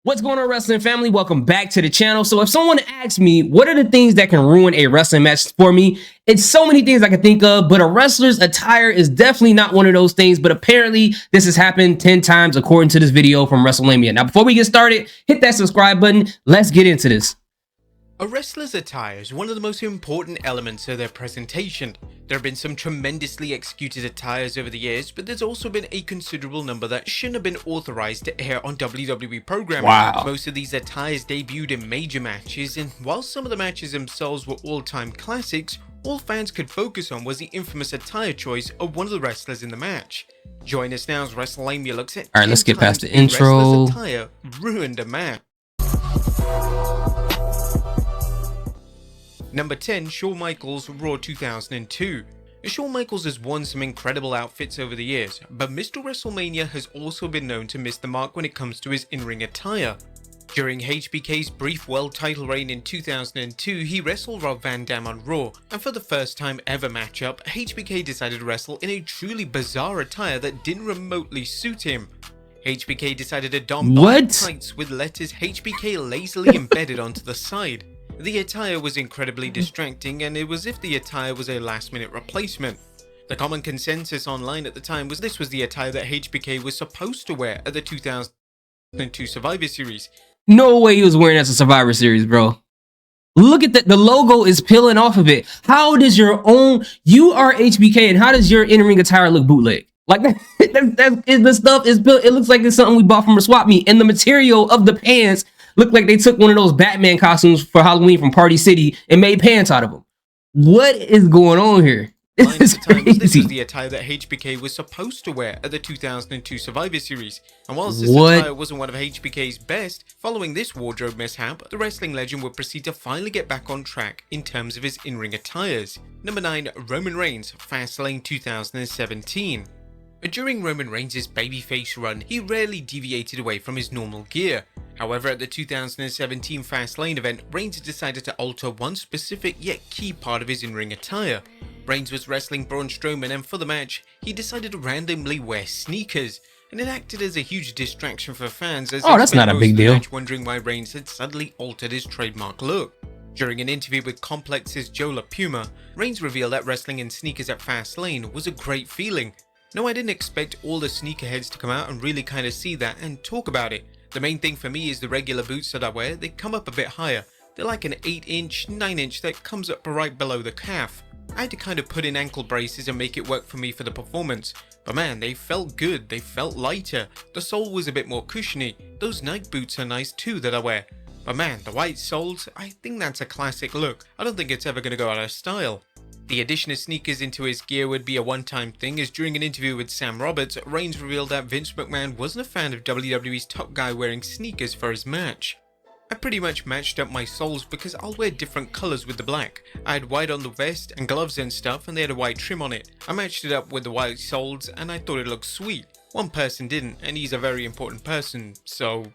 What's going on, wrestling family? Welcome back to the channel. So if someone asks me what are the things that can ruin a wrestling match for me, it's so many things I can think of, but a wrestler's attire is definitely not one of those things. But apparently this has happened 10 times according to this video from WrestleMania. Now before we get started, hit that subscribe button. Let's get into this. A wrestler's attire is one of the most important elements of their presentation. There have been some tremendously executed attires over the years, but there's also been a considerable number that shouldn't have been authorized to air on WWE programming. Wow. Most of these attires debuted in major matches, and while some of the matches themselves were all-time classics, all fans could focus on was the infamous attire choice of one of the wrestlers in the match. Join us now as WrestleMania looks at Alright, let's get past the a intro. wrestler's attire ruined a match. Number 10, Shawn Michaels, Raw 2002. Shawn Michaels has worn some incredible outfits over the years, but Mr. WrestleMania has also been known to miss the mark when it comes to his in-ring attire. During HBK's brief world title reign in 2002, he wrestled Rob Van Dam on Raw, and for the first time ever matchup, HBK decided to wrestle in a truly bizarre attire that didn't remotely suit him. HBK decided to don black tights with letters HBK lazily embedded onto the side. The attire was incredibly distracting, and it was as if the attire was a last-minute replacement. The common consensus online at the time was this was the attire that HBK was supposed to wear at the 2002 Survivor Series. No way he was wearing that as a Survivor Series, bro. Look at that. The logo is peeling off of it. How does your own, you are HBK, and how does your in-ring attire look bootleg? Like the stuff is built. It looks like it's something we bought from a swap meet, and the material of the pants look like they took one of those Batman costumes for Halloween from Party City and made pants out of them. What is going on here? This is crazy. This was the attire that HBK was supposed to wear at the 2002 Survivor Series. And whilst this attire wasn't one of HBK's best, following this wardrobe mishap, the wrestling legend would proceed to finally get back on track in terms of his in-ring attires. Number 9, Roman Reigns, Fastlane 2017. During Roman Reigns' babyface run, he rarely deviated away from his normal gear. However, at the 2017 Fastlane event, Reigns decided to alter one specific yet key part of his in-ring attire. Reigns was wrestling Braun Strowman, and for the match, he decided to randomly wear sneakers, and it acted as a huge distraction for fans as that's not a big deal. Wondering why Reigns had suddenly altered his trademark look. During an interview with Complex's Joe LaPuma, Reigns revealed that wrestling in sneakers at Fastlane was a great feeling. No, I didn't expect all the sneakerheads to come out and really kind of see that and talk about it. The main thing for me is the regular boots that I wear, they come up a bit higher. They're like an 8-inch, 9-inch that comes up right below the calf. I had to kind of put in ankle braces and make it work for me for the performance. But man, they felt good, they felt lighter. The sole was a bit more cushiony. Those Nike boots are nice too that I wear. But man, the white soles, I think that's a classic look. I don't think it's ever going to go out of style. The addition of sneakers into his gear would be a one-time thing, as during an interview with Sam Roberts, Reigns revealed that Vince McMahon wasn't a fan of WWE's top guy wearing sneakers for his match. I pretty much matched up my soles because I'll wear different colours with the black. I had white on the vest and gloves and stuff, and they had a white trim on it. I matched it up with the white soles and I thought it looked sweet. One person didn't, and he's a very important person, so...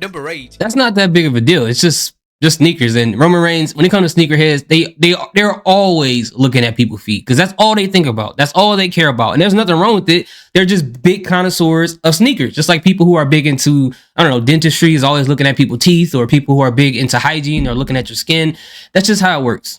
Number 8. That's not that big of a deal. It's just sneakers. And Roman Reigns, when it comes to sneakerheads, they're always looking at people's feet because that's all they think about. That's all they care about. And there's nothing wrong with it. They're just big connoisseurs of sneakers, just like people who are big into, I don't know, dentistry is always looking at people's teeth, or people who are big into hygiene or looking at your skin. That's just how it works.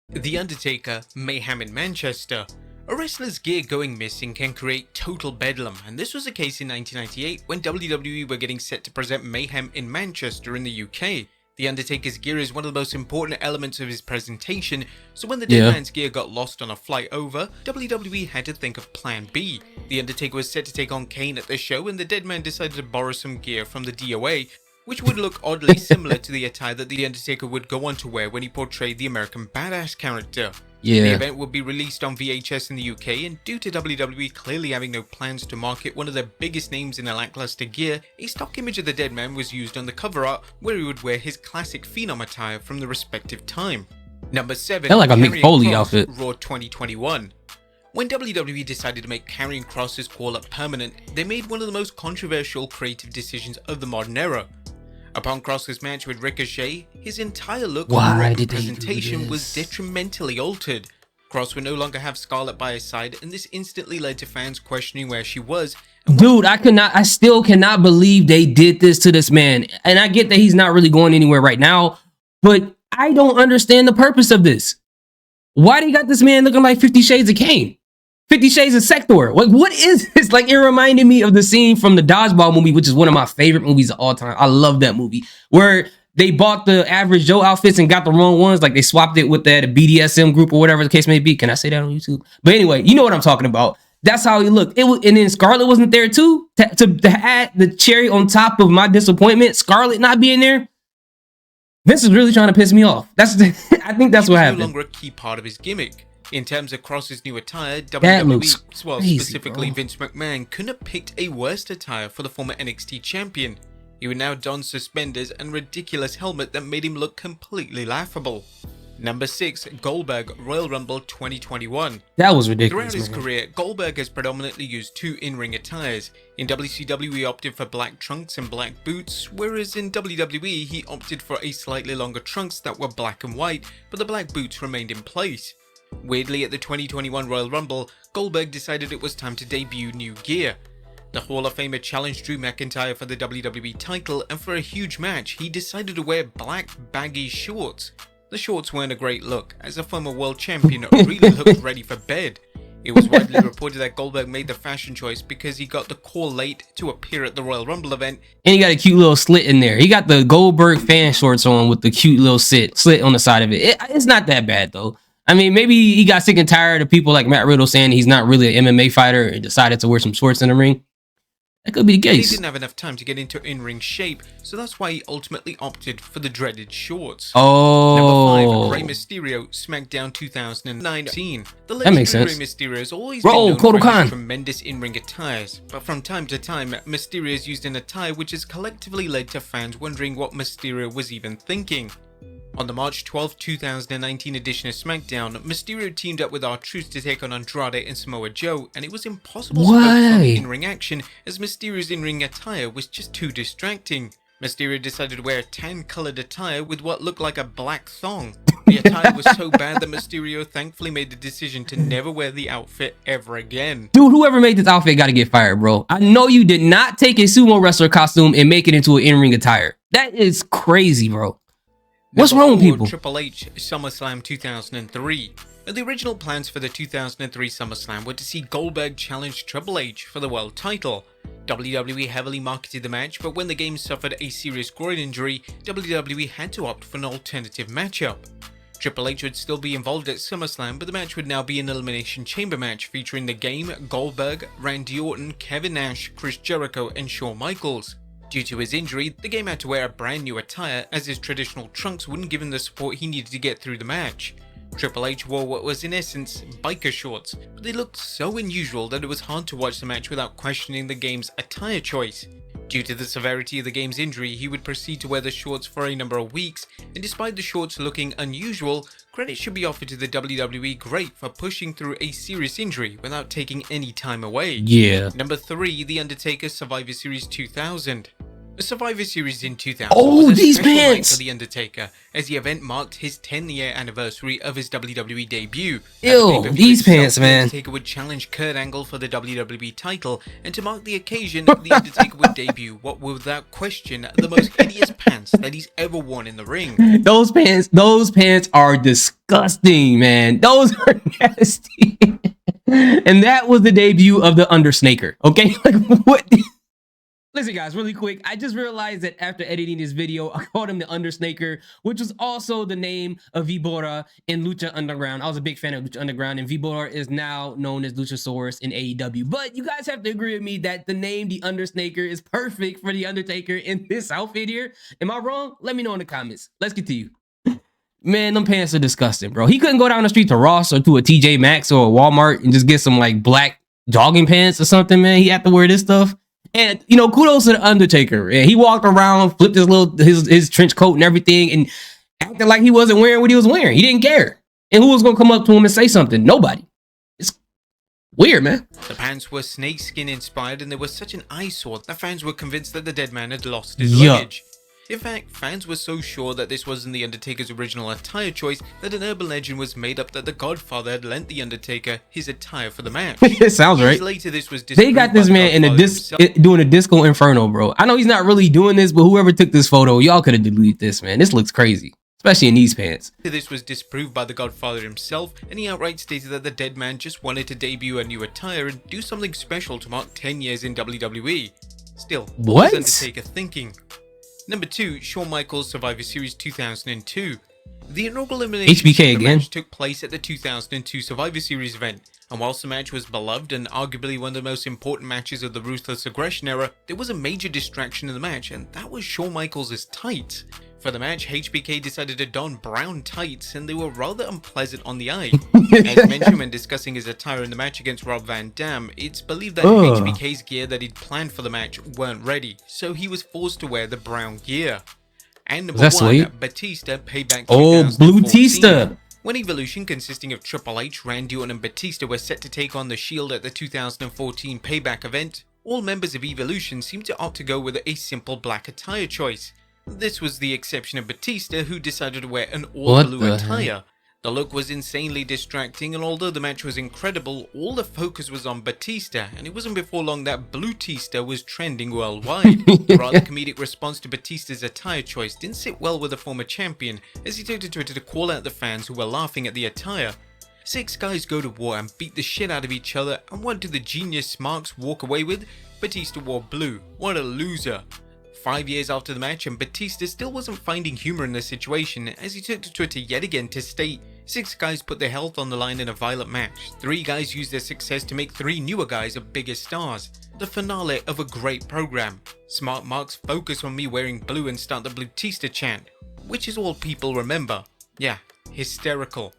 The Undertaker, Mayhem in Manchester. A wrestler's gear going missing can create total bedlam, and this was the case in 1998 when WWE were getting set to present Mayhem in Manchester in the UK. The Undertaker's gear is one of the most important elements of his presentation, so when the dead man's gear got lost on a flight over, WWE had to think of Plan B. The Undertaker was set to take on Kane at the show, and the dead man decided to borrow some gear from the DOA, which would look oddly similar to the attire that the Undertaker would go on to wear when he portrayed the American Badass character. The event would be released on VHS in the UK, and due to WWE clearly having no plans to market one of their biggest names in a lackluster gear, a stock image of the dead man was used on the cover art where he would wear his classic Phenom attire from the respective time. Number 7, like a Mick Foley outfit. Raw 2021. When WWE decided to make Karrion Kross's call-up permanent, they made one of the most controversial creative decisions of the modern era. Upon Kross's match with Ricochet, his entire look and presentation was detrimentally altered. Kross would no longer have Scarlett by his side, and this instantly led to fans questioning where she was, Dude, I still cannot believe they did this to this man. And I get that he's not really going anywhere right now, but I don't understand the purpose of this. Why they got this man looking like 50 Shades of Kane? 50 Shades of Sector. Like, what is this? Like, it reminded me of the scene from the Dodgeball movie, which is one of my favorite movies of all time. I love that movie, where they bought the Average Joe outfits and got the wrong ones. Like, they swapped it with that BDSM group or whatever the case may be. Can I say that on YouTube? But anyway, you know what I'm talking about. That's how he looked. It was, and then Scarlett wasn't there too. To add the cherry on top of my disappointment, Scarlett not being there. Vince is really trying to piss me off. I think that's what happened. No longer a key part of his gimmick. In terms of Cross's new attire, that looks WWE, well, crazy, specifically bro. Vince McMahon, couldn't have picked a worse attire for the former NXT champion. He would now don suspenders and a ridiculous helmet that made him look completely laughable. Number 6, Goldberg, Royal Rumble 2021. That was ridiculous. Throughout his career, Goldberg has predominantly used 2 in-ring attires. In WCW, he opted for black trunks and black boots, whereas in WWE, he opted for a slightly longer trunks that were black and white, but the black boots remained in place. Weirdly, at the 2021 Royal Rumble, Goldberg decided it was time to debut new gear. The Hall of Famer challenged Drew McIntyre for the WWE title, and for a huge match, he decided to wear black baggy shorts. The shorts weren't a great look, as the former world champion really looked ready for bed. It was widely reported that Goldberg made the fashion choice because he got the call late to appear at the Royal Rumble event. And he got a cute little slit in there. He got the Goldberg fan shorts on with the cute little slit on the side of it. It's not that bad though. I mean, maybe he got sick and tired of people like Matt Riddle saying he's not really an MMA fighter and decided to wear some shorts in the ring. That could be the case. He didn't have enough time to get into in-ring shape, so that's why he ultimately opted for the dreaded shorts. Oh. Number 5, Rey Mysterio, SmackDown 2019. The that makes sense. Rey Mysterio has always been known Kotal for his Khan. tremendous in-ring attires, but from time to time, Mysterio has used an attire which has collectively led to fans wondering what Mysterio was even thinking. On the March 12, 2019 edition of SmackDown, Mysterio teamed up with R-Truth to take on Andrade and Samoa Joe, and it was impossible to focus on in-ring action as Mysterio's in-ring attire was just too distracting. Mysterio decided to wear a tan-coloured attire with what looked like a black thong. The attire was so bad that Mysterio thankfully made the decision to never wear the outfit ever again. Dude, whoever made this outfit got to get fired, bro. I know you did not take a sumo wrestler costume and make it into an in-ring attire. That is crazy, bro. What's wrong with people? Triple H, SummerSlam 2003. The original plans for the 2003 SummerSlam were to see Goldberg challenge Triple H for the world title. WWE heavily marketed the match, but when the game suffered a serious groin injury, WWE had to opt for an alternative matchup. Triple H would still be involved at SummerSlam, but the match would now be an Elimination Chamber match featuring The Game, Goldberg, Randy Orton, Kevin Nash, Chris Jericho, and Shawn Michaels. Due to his injury, the Game had to wear a brand new attire as his traditional trunks wouldn't give him the support he needed to get through the match. Triple H wore what was in essence biker shorts, but they looked so unusual that it was hard to watch the match without questioning the Game's attire choice. Due to the severity of the Game's injury, he would proceed to wear the shorts for a number of weeks, and despite the shorts looking unusual, credit should be offered to the WWE great for pushing through a serious injury without taking any time away. Yeah. Number 3, The Undertaker Survivor Series 2000. The Survivor Series in 2000 Oh, was a these special night pants! for The Undertaker, as the event marked his 10-year anniversary of his WWE debut. Ew, these pants, man. The Undertaker would challenge Kurt Angle for the WWE title, and to mark the occasion, The Undertaker would debut what were without question the most hideous pants that he's ever worn in the ring. Those pants are disgusting, man. Those are nasty. And that was the debut of the Undersnaker. Okay, like what? Listen, guys, really quick. I just realized that after editing this video, I called him the Undersnaker, which was also the name of Vibora in Lucha Underground. I was a big fan of Lucha Underground, and Vibora is now known as Luchasaurus in AEW. But you guys have to agree with me that the name the Undersnaker is perfect for the Undertaker in this outfit here. Am I wrong? Let me know in the comments. Let's continue. Man, them pants are disgusting, bro. He couldn't go down the street to Ross or to a TJ Maxx or a Walmart and just get some like black jogging pants or something, man. He had to wear this stuff. And, you know, kudos to the Undertaker. And he walked around, flipped his trench coat and everything, and acted like he wasn't wearing what he was wearing. He didn't care. And who was going to come up to him and say something? Nobody. It's weird, man. The pants were snakeskin inspired, and they were such an eyesore that fans were convinced that the dead man had lost his luggage. In fact, fans were so sure that this wasn't the Undertaker's original attire choice that an urban legend was made up that the Godfather had lent the Undertaker his attire for the match. It sounds Years right. later, this was They got this man in a doing a disco inferno, bro. I know he's not really doing this, but whoever took this photo, y'all could have deleted this, man. This looks crazy, especially in these pants. This was disproved by the Godfather himself, and he outright stated that the dead man just wanted to debut a new attire and do something special to mark 10 years in WWE. Still, what was Undertaker thinking? Number 2, Shawn Michaels Survivor Series 2002. The inaugural elimination HBK again match took place at the 2002 Survivor Series event, and whilst the match was beloved and arguably one of the most important matches of the Ruthless Aggression era, there was a major distraction in the match, and that was Shawn Michaels' tights. For the match, HBK decided to don brown tights, and they were rather unpleasant on the eye. As mentioned when discussing his attire in the match against Rob Van Dam, it's believed that HBK's gear that he'd planned for the match weren't ready, so he was forced to wear the brown gear. And number 1, Batista Payback 2014. Oh, Blutista! When Evolution, consisting of Triple H, Randy Orton and Batista, were set to take on The Shield at the 2014 Payback event, all members of Evolution seemed to opt to go with a simple black attire choice. This was the exception of Batista, who decided to wear an all-blue attire. The look was insanely distracting, and although the match was incredible, all the focus was on Batista, and it wasn't before long that Blutista was trending worldwide. The rather comedic response to Batista's attire choice didn't sit well with the former champion, as he took to Twitter to call out the fans who were laughing at the attire. 6 guys go to war and beat the shit out of each other, and what do the genius marks walk away with? Batista wore blue. What a loser. 5 years after the match, and Batista still wasn't finding humor in the situation, as he took to Twitter yet again to state, 6 guys put their health on the line in a violent match. 3 guys used their success to make 3 newer guys a bigger stars. The finale of a great program. Smart marks focus on me wearing blue and start the Blutista chant, which is all people remember. Yeah, hysterical.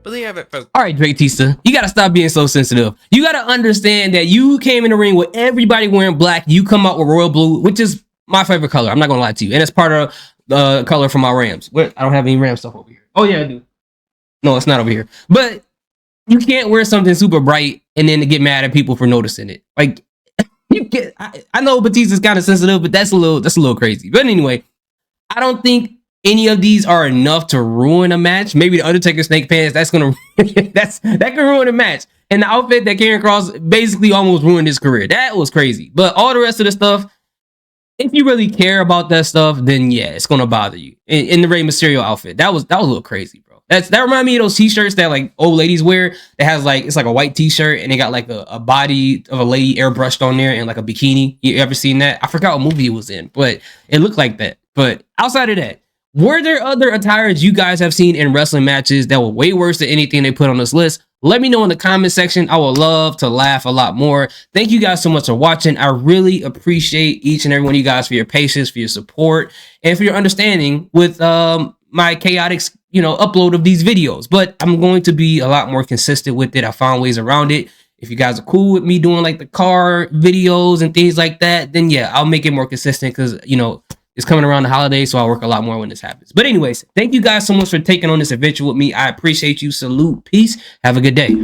But there you have it, folks. Alright, Batista, you gotta stop being so sensitive. You gotta understand that you came in the ring with everybody wearing black, you come out with royal blue, which is my favorite color. I'm not gonna lie to you, and it's part of the color for my Rams. What? I don't have any Ram stuff over here. Oh yeah, I do. No, it's not over here. But you can't wear something super bright and then get mad at people for noticing it. Like you get. I know Batista's kind of sensitive, but that's a little crazy. But anyway, I don't think any of these are enough to ruin a match. Maybe the Undertaker snake pants. That's gonna that can ruin a match. And the outfit that Karrion Kross basically almost ruined his career. That was crazy. But all the rest of the stuff, if you really care about that stuff, then yeah, it's gonna bother you. In the Rey Mysterio outfit, that was a little crazy, bro. That reminded me of those t-shirts that like old ladies wear. That has like, it's like a white t-shirt and they got like a body of a lady airbrushed on there and like a bikini. You ever seen that? I forgot what movie it was in, but it looked like that. But outside of that, were there other attires you guys have seen in wrestling matches that were way worse than anything they put on this list? Let me know in the comment section. I would love to laugh a lot more. Thank you guys so much for watching. I really appreciate each and every one of you guys for your patience, for your support, and for your understanding with my chaotic, upload of these videos. But I'm going to be a lot more consistent with it. I found ways around it. If you guys are cool with me doing like the car videos and things like that, then yeah, I'll make it more consistent because, it's coming around the holidays, so I'll work a lot more when this happens. But anyways, thank you guys so much for taking on this adventure with me. I appreciate you. Salute. Peace. Have a good day.